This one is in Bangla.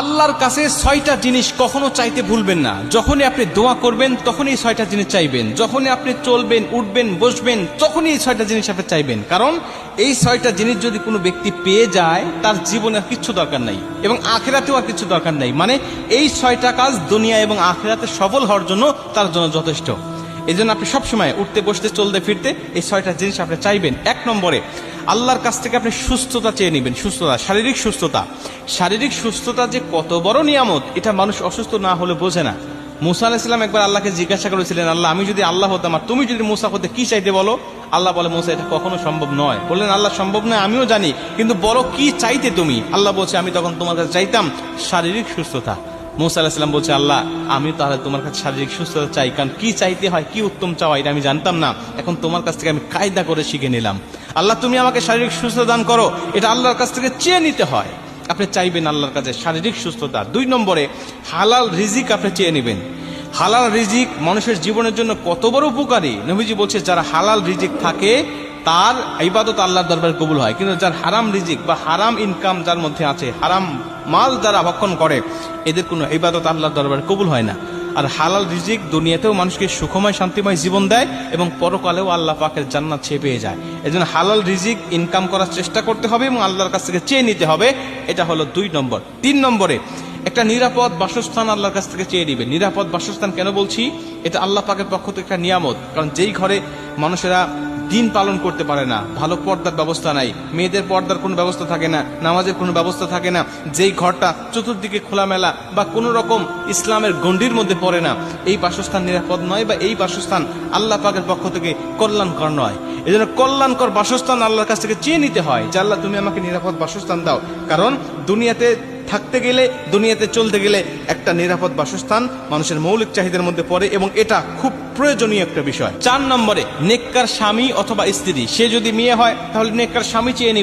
আল্লাহর কাছে 6টা জিনিস কখনো চাইতে ভুলবেন না। যখনই আপনি দোয়া করবেন তখনই 6টা জিনিস চাইবেন, যখনই আপনি চলবেন, উঠবেন, বসবেন, তখনই এই 6টা জিনিস আপনি চাইবেন। কারণ এই 6টা জিনিস যদি কোনো ব্যক্তি পেয়ে যায়, তার জীবনে আর কিচ্ছু দরকার নাই এবং আখিরাতেও আর কিছু দরকার নাই। মানে এই 6টা কাজ দুনিয়া এবং আখিরাতে সফল হওয়ার জন্য তার জন্য যথেষ্ট। এই জন্য আপনি সবসময় উঠতে, বসতে, চলতে, ফিরতে এই 6টা জিনিস আপনি চাইবেন। 1 নম্বরে আল্লাহর কাছ থেকে আপনি সুস্থতা চেয়ে নেবেন। সুস্থতা, শারীরিক সুস্থতা। শারীরিক সুস্থতা যে কত বড় নিয়ামত, এটা মানুষ অসুস্থ না হলে বোঝে না। মুসা আলাইহিস সালাম একবার আল্লাহকে জিজ্ঞাসা করেছিলেন, আল্লাহ, আমি যদি আল্লাহ হতাম আর তুমি যদি মুসা হতে, কি চাইতে বলো? আল্লাহ বলে, মুসা, এটা কখনো সম্ভব নয়। বললেন, আল্লাহ, সম্ভব নয় আমিও জানি, কিন্তু বলো কি চাইতে তুমি? আল্লাহ বলছে, আমি তখন তোমার কাছে চাইতাম শারীরিক সুস্থতা। মুসা আলাইহিস সালাম বলছে, আল্লাহ, আমি তাহলে তোমার কাছে শারীরিক সুস্থতা চাই, কারণ কি চাইতে হয়, কি উত্তম চাওয়া, এটা আমি জানতাম না। এখন তোমার কাছ থেকে আমি কায়দা করে শিখে নিলাম। আল্লাহ, তুমি আমাকে শারীরিক সুস্থতা দান করো, এটা আল্লাহর কাছ থেকে চেয়ে নিতে হয়। আপনি চাইবেন আল্লাহর কাছে শারীরিক সুস্থতা। 2 নম্বরে হালাল রিজিক আপনি চেয়ে নেবেন। হালাল রিজিক মানুষের জীবনের জন্য কত বড় উপকারী। নবীজি বলছে, যারা হালাল রিজিক থাকে তার ইবাদত আল্লাহর দরবারে কবুল হয়, কিন্তু যার হারাম রিজিক বা হারাম ইনকাম যার মধ্যে আছে, হারাম মাল যারা ভক্ষণ করে, এদের কোনো ইবাদত আল্লাহর দরবারে কবুল হয় না। আর হালাল রিজিক দুনিয়াতেও মানুষকে সুখময়, শান্তিময় জীবন দেয় এবং পরকালেও আল্লাহ পাকের জান্নাত ছেয়ে পেয়ে যায়। এজন্য হালাল রিজিক ইনকাম করার চেষ্টা করতে হবে এবং আল্লাহর কাছ থেকে চেয়ে নিতে হবে। এটা হলো 2 নম্বর। 3 নম্বরে একটা নিরাপদ বাসস্থান আল্লাহর কাছ থেকে চেয়ে নিবে। নিরাপদ বাসস্থান কেন বলছি? এটা আল্লাহ পাকের পক্ষ থেকে একটা নিয়ামত। কারণ যেই ঘরে মানুষেরা দিন পালন করতে পারে না, ভালো পর্দার ব্যবস্থা নাই, মেয়েদের পর্দার কোনো ব্যবস্থা থাকে না, নামাজের কোনো ব্যবস্থা থাকে না, যেই ঘরটা চতুর্দিকে খোলামেলা বা কোনো রকম ইসলামের গণ্ডির মধ্যে পড়ে না, এই বাসস্থান নিরাপদ নয় বা এই বাসস্থান আল্লাহ পাকের পক্ষ থেকে কল্যাণকর নয়। এই জন্য কল্যাণকর বাসস্থান আল্লাহর কাছ থেকে চেয়ে নিতে হয় যে, আল্লাহ, তুমি আমাকে নিরাপদ বাসস্থান দাও। কারণ দুনিয়াতে থাকতে গেলে, দুনিয়াতে চলতে গেলে একটা নিরাপদ বাসস্থান মানুষের মৌলিক চাহিদার মধ্যে পড়ে এবং এটা খুব প্রয়োজনীয় একটা বিষয়। 4 নম্বরে নেককার স্বামী অথবা স্ত্রী। সে যদি মেয়ে হয় তাহলে নেককার স্বামী চেয়ে নিবে।